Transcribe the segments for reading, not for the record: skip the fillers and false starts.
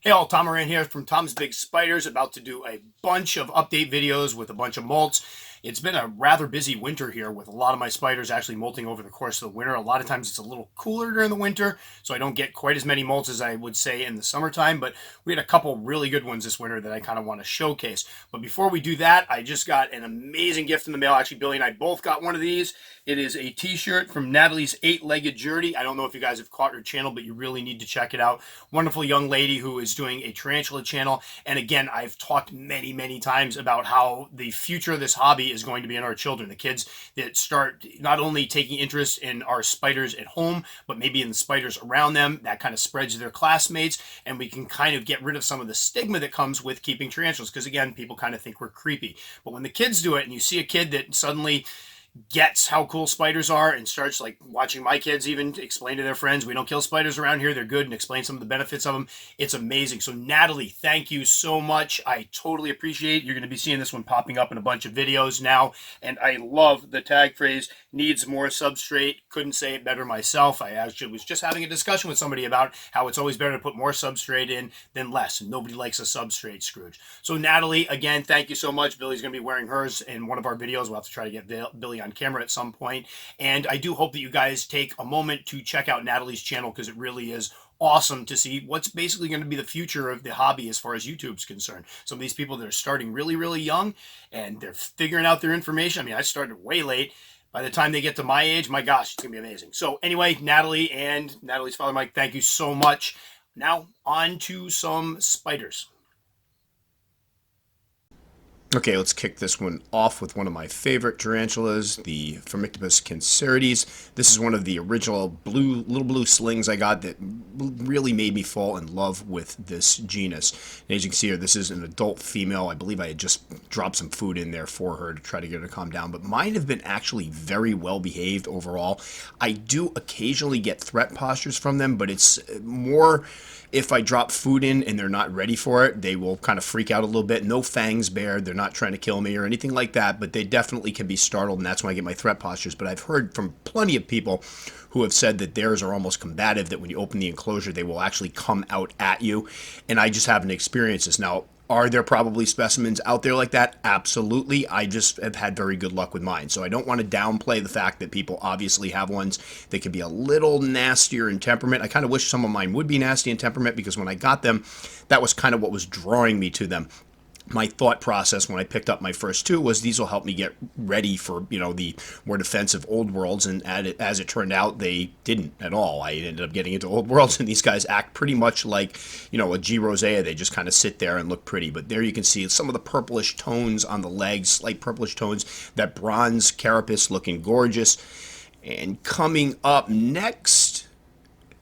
Hey all, Tom Moran here from Tom's Big Spiders, about to do a bunch of update videos with a bunch of molts. It's been a rather busy winter here with a lot of my spiders actually molting over the course of the winter. A lot of times it's a little cooler during the winter, so I don't get quite as many molts as I would say in the summertime, but we had a couple really good ones this winter that I kind of want to showcase. But before we do that, I just got an amazing gift in the mail. Actually, Billy and I both got one of these. It is a t-shirt from Natalie's Eight-Legged Journey. I don't know if you guys have caught her channel, but you really need to check it out. Wonderful young lady who is doing a tarantula channel. And again, I've talked many times about how the future of this hobby is going to be in our children. The kids that start not only taking interest in our spiders at home, but maybe in the spiders around them. That kind of spreads to their classmates, and we can kind of get rid of some of the stigma that comes with keeping tarantulas, because again, people kind of think we're creepy. But when the kids do it and you see a kid that suddenly gets how cool spiders are and starts like watching my kids even explain to their friends, we don't kill spiders around here, they're good, and explain some of the benefits of them, it's amazing. So Natalie, thank you so much. I totally appreciate it. You're going to be seeing this one popping up in a bunch of videos now, and I love the tag phrase, needs more substrate. Couldn't say it better myself. I actually was just having a discussion with somebody about how it's always better to put more substrate in than less. Nobody likes a substrate, Scrooge. So Natalie, again, thank you so much. Billy's going to be wearing hers in one of our videos. We'll have to try to get Billy on camera at some point. And I do hope that you guys take a moment to check out Natalie's channel, because it really is awesome to see what's basically going to be the future of the hobby as far as YouTube's concerned. Some of these people that are starting really young and they're figuring out their information. I mean, I started way late. By the time they get to my age, my gosh, it's going to be amazing. So anyway, Natalie and Natalie's father, Mike, thank you so much. Now on to some spiders. Okay, let's kick this one off with one of my favorite tarantulas, the Phormictopus cancerides. This is one of the original little blue slings I got that really made me fall in love with this genus. And as you can see here, this is an adult female. I believe I had just dropped some food in there for her to try to get her to calm down, but mine have been actually very well behaved overall. I do occasionally get threat postures from them, but it's more if I drop food in and they're not ready for it, they will kind of freak out a little bit. No fangs bared. They're not trying to kill me or anything like that, but they definitely can be startled, and that's when I get my threat postures. But I've heard from plenty of people who have said that theirs are almost combative, that when you open the enclosure, they will actually come out at you, and I just haven't experienced this. Now, are there probably specimens out there like that? Absolutely. I just have had very good luck with mine. So I don't want to downplay the fact that people obviously have ones that can be a little nastier in temperament. I kind of wish some of mine would be nasty in temperament, because when I got them, that was kind of what was drawing me to them. My thought process when I picked up my first two was these will help me get ready for, the more defensive old worlds, and as it turned out, they didn't at all. I ended up getting into old worlds, and these guys act pretty much like, a G. rosea. They just kind of sit there and look pretty. But there you can see some of the purplish tones on the legs, slight purplish tones, that bronze carapace looking gorgeous. And coming up next,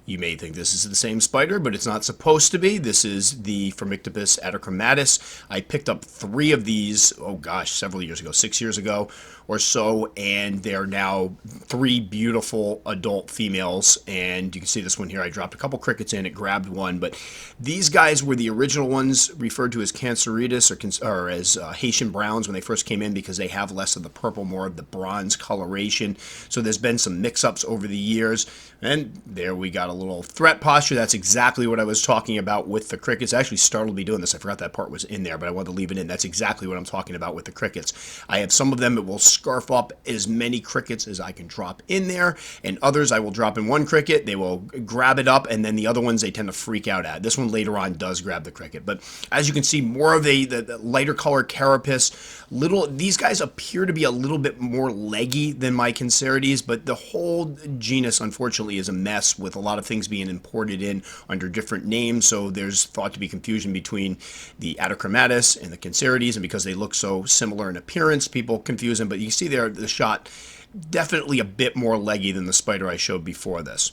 you may think this is the same spider, but it's not supposed to be. This is the Phormictopus atrichomatus. I picked up 3 of these, oh gosh, several years ago, 6 years ago or so, and they're now 3 beautiful adult females. And you can see this one here. I dropped a couple crickets in, it grabbed one, but these guys were the original ones referred to as cancerides or as Haitian browns when they first came in, because they have less of the purple, more of the bronze coloration. So there's been some mix-ups over the years, and there we got a little threat posture. That's exactly what I was talking about with the crickets. It actually startled me doing this. I forgot that part was in there, but I wanted to leave it in. That's exactly what I'm talking about with the crickets. I have some of them that will scarf up as many crickets as I can drop in there, and others I will drop in one cricket, they will grab it up, and then the other ones they tend to freak out at. This one later on does grab the cricket, but as you can see, more of the lighter color carapace. These guys appear to be a little bit more leggy than my cancerides, but the whole genus unfortunately is a mess, with a lot of things being imported in under different names. So there's thought to be confusion between the atrichomatus and the cancerides, and because they look so similar in appearance, people confuse them. But you see there, the shot, definitely a bit more leggy than the spider I showed before this.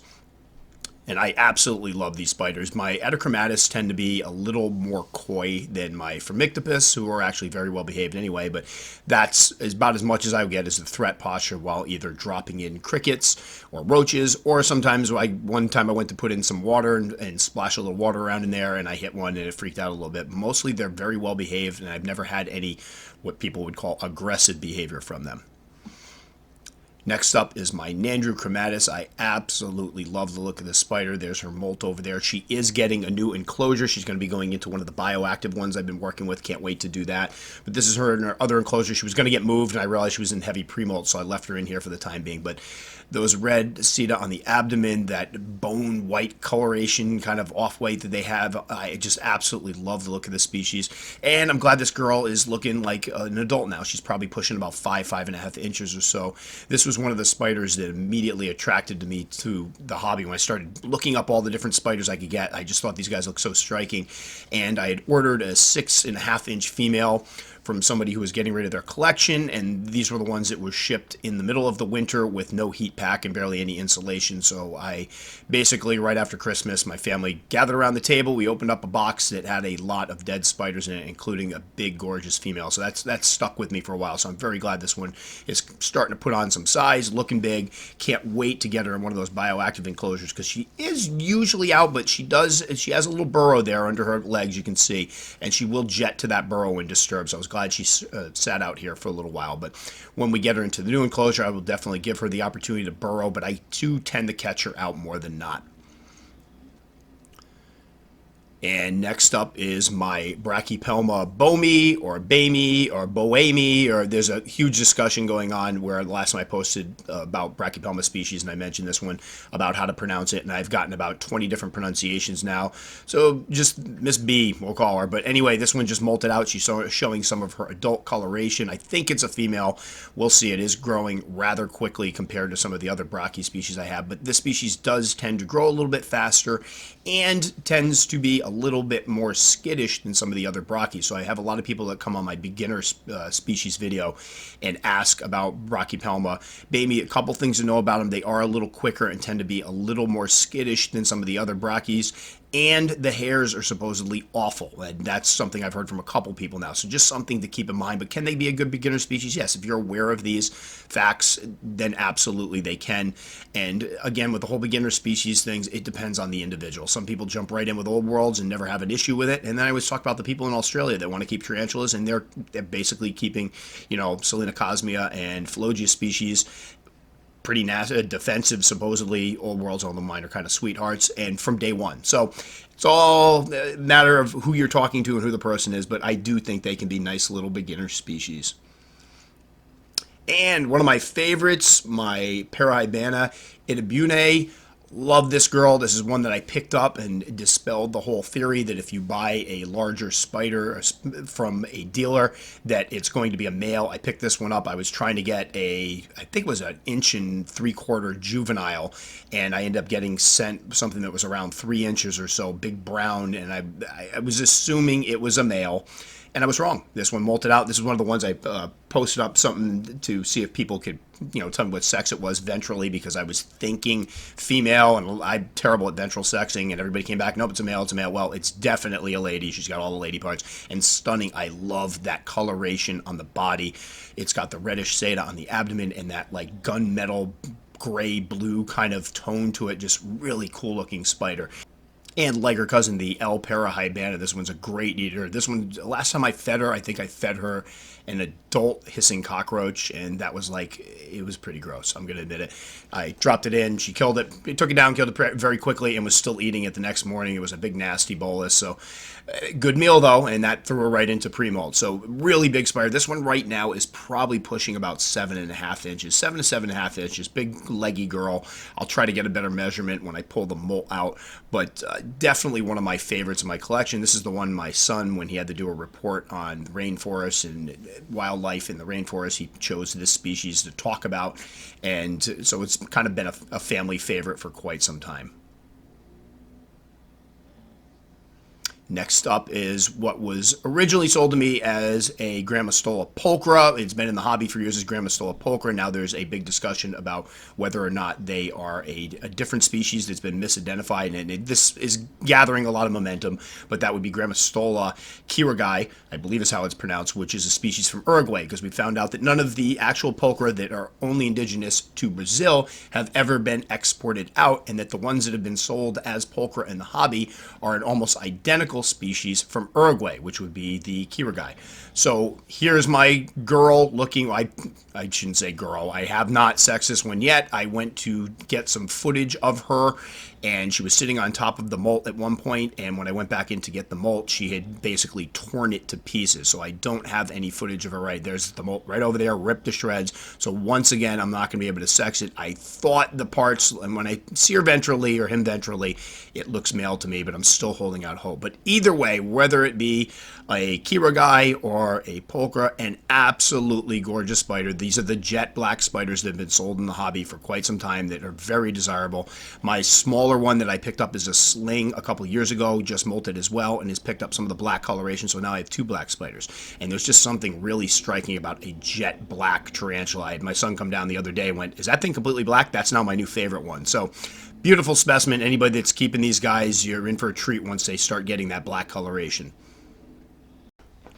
And I absolutely love these spiders. My atrichomatus tend to be a little more coy than my Phormictopus, who are actually very well behaved anyway, but that's about as much as I would get as the threat posture while either dropping in crickets or roaches, or sometimes one time I went to put in some water and splash a little water around in there, and I hit one and it freaked out a little bit. Mostly they're very well behaved, and I've never had any what people would call aggressive behavior from them. Next up is my chromatus. I absolutely love the look of this spider. There's her molt over there. She is getting a new enclosure. She's going to be going into one of the bioactive ones I've been working with. Can't wait to do that. But this is her in her other enclosure. She was going to get moved, and I realized she was in heavy pre-molt, so I left her in here for the time being. But those red seta on the abdomen, that bone white coloration, kind of off-white that they have, I just absolutely love the look of this species. And I'm glad this girl is looking like an adult now. She's probably pushing about 5.5 inches or so. This was one of the spiders that immediately attracted me to the hobby. When I started looking up all the different spiders I could get, I just thought these guys looked so striking. And I had ordered a 6.5-inch female from somebody who was getting rid of their collection, and these were the ones that were shipped in the middle of the winter with no heat pack and barely any insulation. So I basically, right after Christmas, my family gathered around the table. We opened up a box that had a lot of dead spiders in it, including a big, gorgeous female. So that's stuck with me for a while. So I'm very glad this one is starting to put on some size, looking big. Can't wait to get her in one of those bioactive enclosures, because she is usually out, but she has a little burrow there under her legs, you can see, and she will jet to that burrow when disturbed. So I was glad she sat out here for a little while. But when we get her into the new enclosure, I will definitely give her the opportunity to burrow, but I do tend to catch her out more than not. And next up is my Brachypelma boehmei or boehmei or boehmei, or there's a huge discussion going on where the last time I posted about Brachypelma species, and I mentioned this one about how to pronounce it, and I've gotten about 20 different pronunciations now. So just Miss B, we'll call her. But anyway, this one just molted out. She's showing some of her adult coloration. I think it's a female. We'll see. It is growing rather quickly compared to some of the other brachy species I have, but this species does tend to grow a little bit faster and tends to be a little bit more skittish than some of the other brachy. So I have a lot of people that come on my beginner species video and ask about Brachypelma boehmei. A couple things to know about them: they are a little quicker and tend to be a little more skittish than some of the other brachy's. And the hairs are supposedly awful, and that's something I've heard from a couple people now. So just something to keep in mind. But can they be a good beginner species? Yes, if you're aware of these facts, then absolutely they can. And again, with the whole beginner species things, it depends on the individual. Some people jump right in with old worlds and never have an issue with it. And then I always talk about the people in Australia that want to keep tarantulas, and they're basically keeping, Selenocosmia and Phlogia species pretty defensive, supposedly. Old worlds, all the mine are kind of sweethearts, and from day one. So it's all a matter of who you're talking to and who the person is, but I do think they can be nice little beginner species. And one of my favorites, my Parahybana itabunae. Love this girl. This is one that I picked up and dispelled the whole theory that if you buy a larger spider from a dealer that it's going to be a male. I picked this one up. I was trying to get I think it was an 1.75 inch juvenile, and I ended up getting sent something that was around 3 inches or so, big brown, and I was assuming it was a male. And I was wrong. This one molted out. This is one of the ones I posted up something to see if people could, tell me what sex it was ventrally, because I was thinking female, and I'm terrible at ventral sexing, and everybody came back, nope, it's a male, it's a male. Well, it's definitely a lady. She's got all the lady parts, and stunning. I love that coloration on the body. It's got the reddish seta on the abdomen and that like gunmetal gray blue kind of tone to it. Just really cool looking spider. And like her cousin, the L. Parahybana, this one's a great eater. This one, last time I fed her, I think I fed her an adult hissing cockroach, and that was it was pretty gross. I'm going to admit it. I dropped it in, she killed it, took it down, killed it very quickly, and was still eating it the next morning. It was a big nasty bolus. So good meal though, and that threw her right into pre-molt. So really big spider. This one right now is probably pushing about 7.5 inches, 7 to 7.5 inches. Big leggy girl. I'll try to get a better measurement when I pull the molt out, but definitely one of my favorites in my collection. This is the one my son, when he had to do a report on rainforests and wildlife in the rainforest, he chose this species to talk about, and so it's kind of been a family favorite for quite some time. Next up is what was originally sold to me as a Grammostola pulchra. It's been in the hobby for years as Grammostola pulchra. Now there's a big discussion about whether or not they are a different species that's been misidentified, and this is gathering a lot of momentum, but that would be Grammostola quirogai, I believe is how it's pronounced, which is a species from Uruguay, because we found out that none of the actual pulchra that are only indigenous to Brazil have ever been exported out, and that the ones that have been sold as pulchra in the hobby are an almost identical tropical species from Uruguay, which would be the quirogai. So here's my girl looking. I shouldn't say girl. I have not sexed this one yet. I went to get some footage of her, and she was sitting on top of the molt at one point, and when I went back in to get the molt, she had basically torn it to pieces. So I don't have any footage of her. Right there's the molt right over there, ripped to shreds. So once again, I'm not going to be able to sex it. I thought the parts, and when I see her ventrally or him ventrally, it looks male to me, but I'm still holding out hope. But either way, whether it be a quirogai or a pulchra, an absolutely gorgeous spider. These are the jet black spiders that have been sold in the hobby for quite some time that are very desirable. My smaller one that I picked up is a sling a couple years ago, just molted as well, and has picked up some of the black coloration, so now I have 2 black spiders. And there's just something really striking about a jet black tarantula. I had my son come down the other day and went, "Is that thing completely black?" That's now my new favorite one. So beautiful specimen. Anybody that's keeping these guys, you're in for a treat once they start getting that black coloration.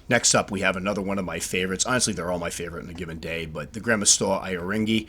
Next up, we have another one of my favorites. Honestly, they're all my favorite in a given day, but the Grammostoa iherigi.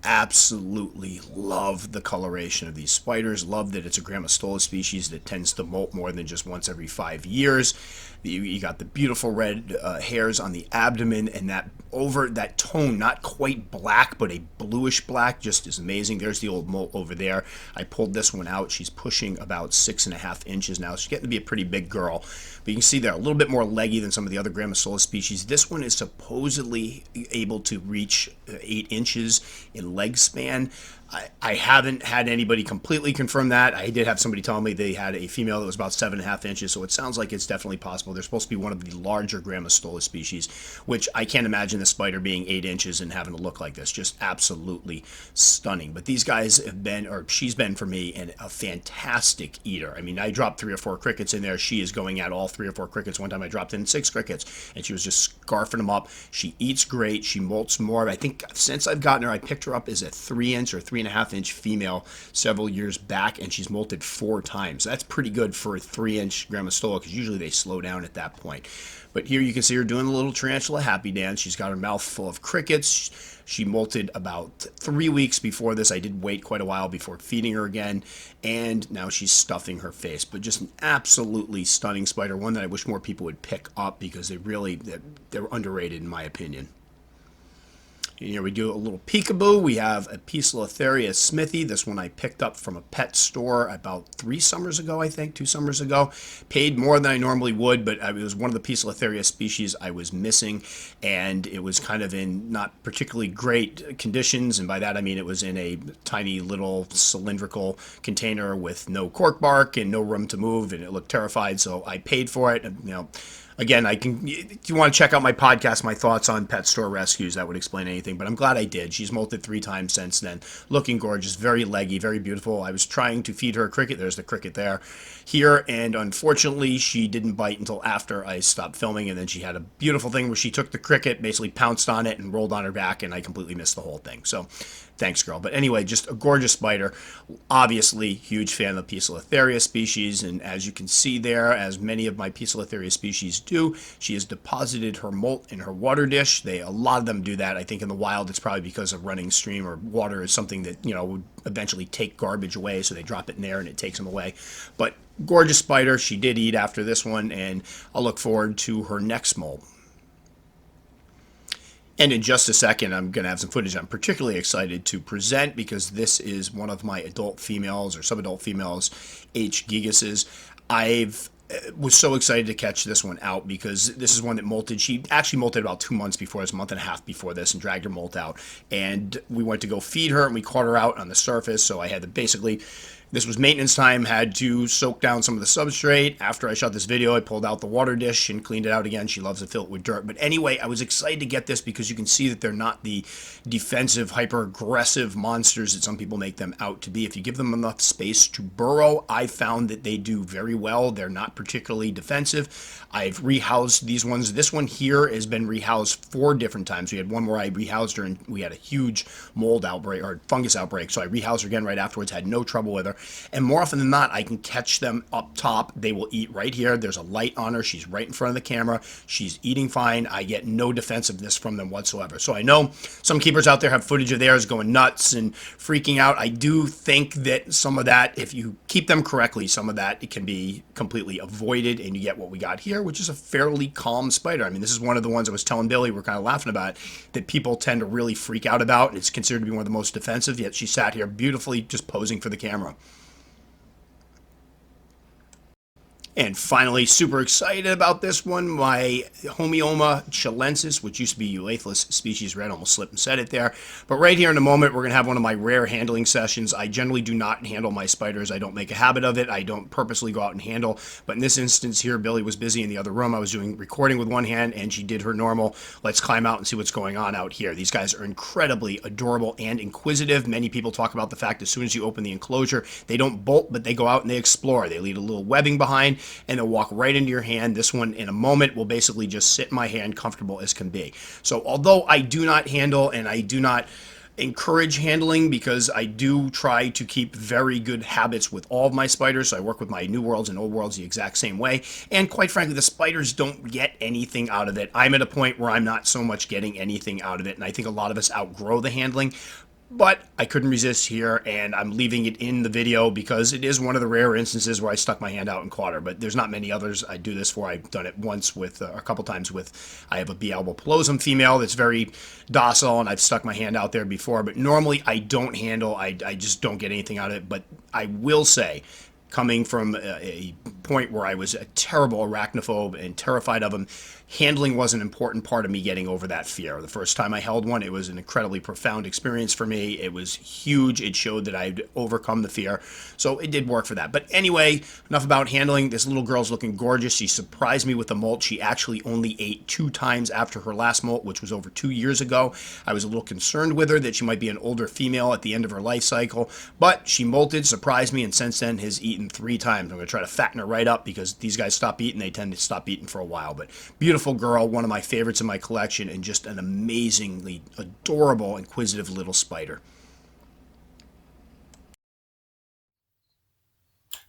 Absolutely love the coloration of these spiders. Love that it's a Grammostola species that tends to molt more than just once every 5 years. You got the beautiful red hairs on the abdomen, and that tone, not quite black, but a bluish black, just is amazing. There's the old molt over there. I pulled this one out. She's pushing about 6.5 inches now. She's getting to be a pretty big girl. But you can see they're a little bit more leggy than some of the other Grammostola species. This one is supposedly able to reach 8 inches in leg span. I haven't had anybody completely confirm that. I did have somebody tell me they had a female that was about 7.5 inches, so it sounds like it's definitely possible. They're supposed to be one of the larger Grammostola species, which I can't imagine the spider being 8 inches and having to look like this. Just absolutely stunning. But these guys have been, or she's been for me, a fantastic eater. I mean, I dropped 3 or 4 crickets in there. She is going at all 3 or 4 crickets. One time I dropped in 6 crickets, and she was just scarfing them up. She eats great. She molts more. I think since I've gotten her, I picked her up as a 3-inch or 3.5-inch female several years back, and she's molted 4 times. That's pretty good for a 3-inch Grammostola, because usually they slow down at that point. But here you can see her doing the little tarantula happy dance. She's got her mouth full of crickets. She molted about 3 weeks before this. I did wait quite a while before feeding her again, and now she's stuffing her face. But just an absolutely stunning spider, one that I wish more people would pick up, because they're underrated in my opinion. And here we do a little peekaboo. We have a Poecilotheria smithi. This one I picked up from a pet store about 3 summers ago, I think, 2 summers ago. Paid more than I normally would, but it was one of the Poecilotheria species I was missing, and it was kind of in not particularly great conditions, and by that I mean it was in a tiny little cylindrical container with no cork bark and no room to move, and it looked terrified, so I paid for it. Again, if you want to check out my podcast, my thoughts on pet store rescues, that would explain anything, but I'm glad I did. She's molted 3 times since then. Looking gorgeous, very leggy, very beautiful. I was trying to feed her a cricket. There's the cricket there. Here, and unfortunately, she didn't bite until after I stopped filming, and then she had a beautiful thing where she took the cricket, basically pounced on it, and rolled on her back, and I completely missed the whole thing. So, thanks, girl. But anyway, just a gorgeous spider. Obviously, huge fan of the Poecilotheria species, and as you can see there, as many of my Poecilotheria species do, she has deposited her molt in her water dish. A lot of them do that. I think in the wild, it's probably because of running stream, or water is something that, would eventually take garbage away, so they drop it in there and it takes them away. But gorgeous spider. She did eat after this one, and I'll look forward to her next molt. And in just a second, I'm going to have some footage I'm particularly excited to present, because this is one of my adult females or subadult females, H. gigases. Was so excited to catch this one out, because this is one that molted. She actually molted about 2 months before this, a month and a half before this, and dragged her molt out. And we went to go feed her, and we caught her out on the surface, so I had to basically... This was maintenance time, had to soak down some of the substrate. After I shot this video, I pulled out the water dish and cleaned it out again. She loves to fill it with dirt. But anyway, I was excited to get this because you can see that they're not the defensive, hyper-aggressive monsters that some people make them out to be. If you give them enough space to burrow, I found that they do very well. They're not particularly defensive. I've rehoused these ones. This one here has been rehoused 4 different times. We had one where I rehoused her, and we had a huge mold outbreak, or fungus outbreak, so I rehoused her again right afterwards, had no trouble with her. And more often than not, I can catch them up top. They will eat right here. There's a light on her. She's right in front of the camera. She's eating fine. I get no defensiveness from them whatsoever. So I know some keepers out there have footage of theirs going nuts and freaking out. I do think that some of that, if you keep them correctly, some of that it can be completely avoided, and you get what we got here, which is a fairly calm spider. I mean, this is one of the ones I was telling Billy, we're kind of laughing about, that people tend to really freak out about. It's considered to be one of the most defensive, yet she sat here beautifully just posing for the camera. And finally, super excited about this one, my Homeoma chilensis, which used to be Eulathlus species red, almost slipped and said it there. But right here in a moment, we're going to have one of my rare handling sessions. I generally do not handle my spiders. I don't make a habit of it. I don't purposely go out and handle. But in this instance here, Billy was busy in the other room. I was doing recording with one hand, and she did her normal, let's climb out and see what's going on out here. These guys are incredibly adorable and inquisitive. Many people talk about the fact as soon as you open the enclosure, they don't bolt, but they go out and they explore. They leave a little webbing behind, and they'll walk right into your hand. This one, in a moment, will basically just sit in my hand, comfortable as can be. So although I do not handle, and I do not encourage handling, because I do try to keep very good habits with all of my spiders, so I work with my New Worlds and Old Worlds the exact same way, and quite frankly, the spiders don't get anything out of it. I'm at a point where I'm not so much getting anything out of it, and I think a lot of us outgrow the handling. But I couldn't resist here, and I'm leaving it in the video because it is one of the rare instances where I stuck my hand out and caught her. But there's not many others I do this for. I've done it once with, a couple times with, I have a B. albopilosum female that's very docile, and I've stuck my hand out there before. But normally I don't handle, I just don't get anything out of it. But I will say, coming from a point where I was a terrible arachnophobe and terrified of them, handling was an important part of me getting over that fear. The first time I held one, it was an incredibly profound experience for me. It was huge. It showed that I'd overcome the fear. So it did work for that. But anyway, enough about handling. This little girl's looking gorgeous. She surprised me with a molt. She actually only ate 2 times after her last molt, which was over 2 years ago. I was a little concerned with her that she might be an older female at the end of her life cycle, but she molted, surprised me, and since then has eaten 3 times. I'm going to try to fatten her right up because these guys stop eating. They tend to stop eating for a while. But beautiful girl, one of my favorites in my collection, and just an amazingly adorable, inquisitive little spider.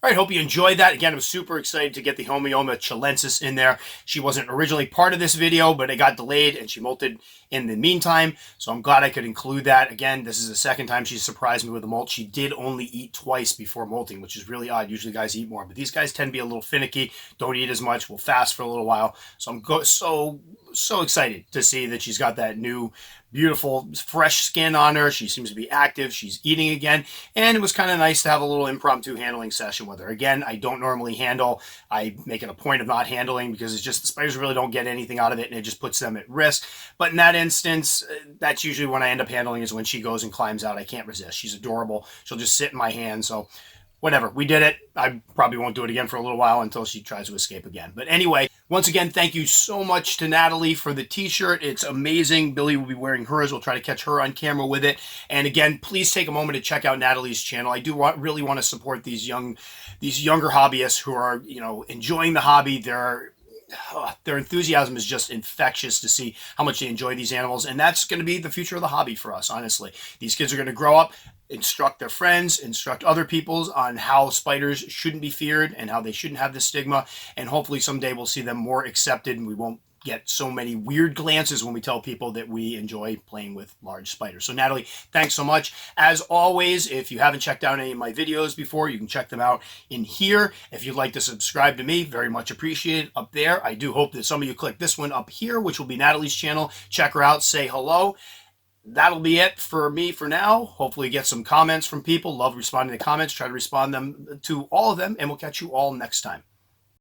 All right, hope you enjoyed that. Again, I'm super excited to get the Homeoma chilensis in there. She wasn't originally part of this video, but it got delayed and she molted in the meantime. So I'm glad I could include that. Again, this is the second time she surprised me with a molt. She did only eat twice before molting, which is really odd. Usually guys eat more, but these guys tend to be a little finicky, don't eat as much, will fast for a little while. So I'm so excited to see that she's got that new beautiful fresh skin on her. She seems to be active. She's eating again. And it was kind of nice to have a little impromptu handling session with her. Again, I don't normally handle. I make it a point of not handling because it's just the spiders really don't get anything out of it, and it just puts them at risk. But in that instance, that's usually when I end up handling, is when she goes and climbs out. I can't resist. She's adorable. She'll just sit in my hand. So whatever, we did it. I probably won't do it again for a little while until she tries to escape again. But anyway, once again, thank you so much to Natalie for the t-shirt. It's amazing. Billy will be wearing hers. We'll try to catch her on camera with it. And again, please take a moment to check out Natalie's channel. I do really want to support these younger hobbyists who are, enjoying the hobby. Their enthusiasm is just infectious to see how much they enjoy these animals. And that's going to be the future of the hobby for us, honestly. These kids are going to grow up, instruct their friends, instruct other peoples on how spiders shouldn't be feared and how they shouldn't have this stigma. And hopefully someday we'll see them more accepted and we won't get so many weird glances when we tell people that we enjoy playing with large spiders. So Natalie, thanks so much. As always, if you haven't checked out any of my videos before, you can check them out in here. If you'd like to subscribe to me, very much appreciated up there. I do hope that some of you click this one up here, which will be Natalie's channel. Check her out, say hello. That'll be it for me for now. Hopefully get some comments from people. Love responding to comments. Try to respond to all of them, and we'll catch you all next time.